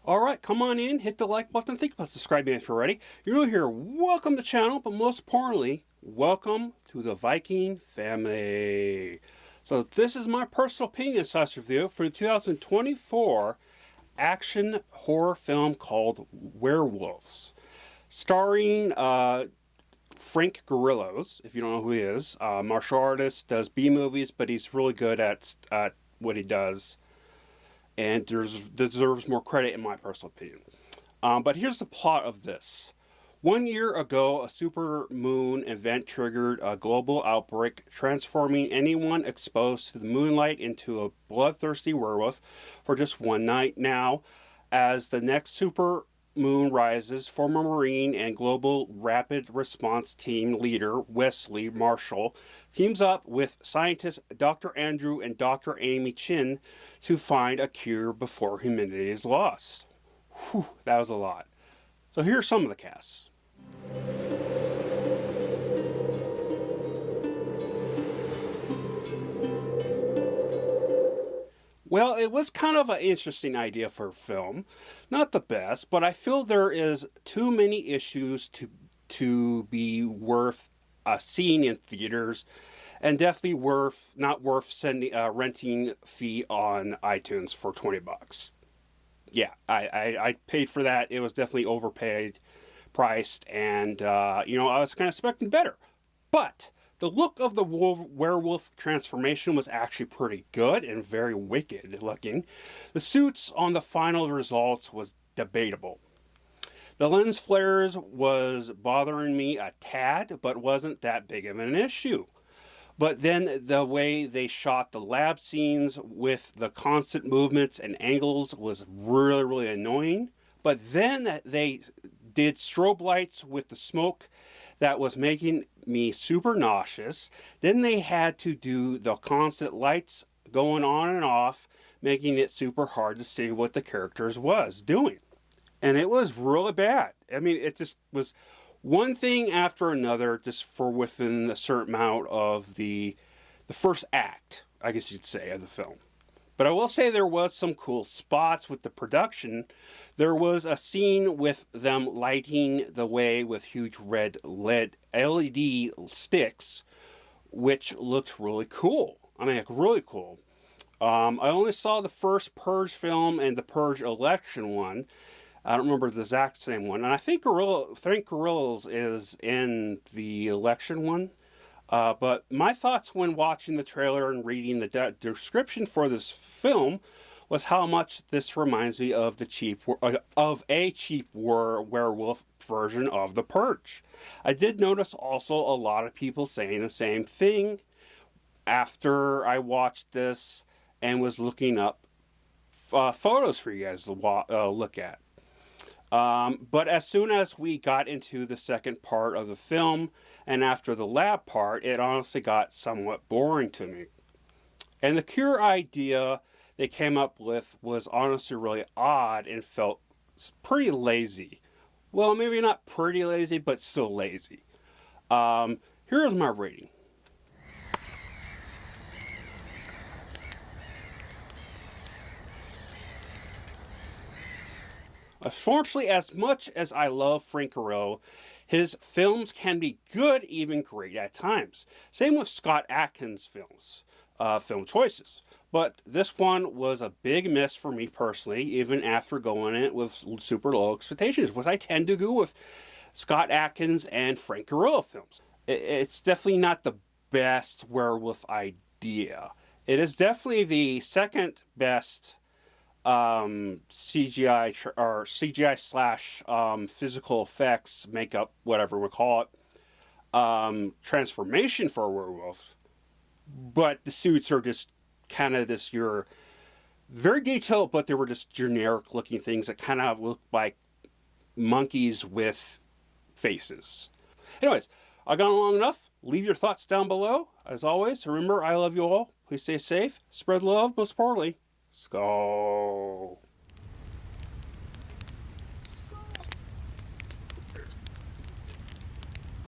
Alright, come on in, hit the like button, think about subscribing if you're ready. You're new here, welcome to the channel, but most importantly, welcome to the Viking family. So this is my personal opinion slash review for the 2024 action horror film called Werewolves. Starring Frank Grillos, if you don't know who he is. Martial artist, does B-movies, but he's really good at what he does. And deserves more credit in my personal opinion. But here's the plot of this. 1 year ago, a super moon event triggered a global outbreak, transforming anyone exposed to the moonlight into a bloodthirsty werewolf for just one night. Now, as the next super moon rises, former Marine and Global Rapid Response Team leader Wesley Marshall teams up with scientists Dr. Andrew and Dr. Amy Chin to find a cure before humanity is lost. Whew, that was a lot. So here's some of the casts. Well, it was kind of an interesting idea for a film. Not the best, but I feel there is too many issues to be worth seeing in theaters, and definitely not worth sending renting fee on iTunes for $20. Yeah, I paid for that. It was definitely overpaid, priced, and I was kind of expecting better, but the look of the werewolf transformation was actually pretty good and very wicked looking. The suits on the final results was debatable. The lens flares was bothering me a tad, but wasn't that big of an issue. But then the way they shot the lab scenes with the constant movements and angles was really, really annoying. But then they did strobe lights with the smoke that was making me super nauseous. Then they had to do the constant lights going on and off, making it super hard to see what the characters was doing. And it was really bad. I mean, it just was one thing after another, just for within a certain amount of the first act, I guess you'd say, of the film. But I will say there was some cool spots with the production. There was a scene with them lighting the way with huge red LED sticks, which looked really cool. I mean, like, really cool. I only saw the first Purge film and the Purge election one. I don't remember the exact same one. And I think Frank Grillos is in the election one. But my thoughts when watching the trailer and reading the description for this film was how much this reminds me of a cheap werewolf version of The Purge. I did notice also a lot of people saying the same thing after I watched this and was looking up photos for you guys to look at. But as soon as we got into the second part of the film, and after the lab part, it honestly got somewhat boring to me. And the cure idea they came up with was honestly really odd and felt pretty lazy. Well, maybe not pretty lazy, but still lazy. Here's my rating. Unfortunately, as much as I love Frank Grillo, his films can be good, even great at times. Same with Scott Adkins' film choices. But this one was a big miss for me personally, even after going in it with super low expectations, which I tend to do with Scott Adkins and Frank Grillo films. It's definitely not the best werewolf idea. It is definitely the second best CGI slash physical effects, makeup, whatever we call it, transformation for a werewolf. But the suits are just kind of you're very detailed, but they were just generic looking things that kind of look like monkeys with faces. Anyways, I've gone long enough. Leave your thoughts down below. As always, remember, I love you all. Please stay safe, spread love, most importantly. Let's go.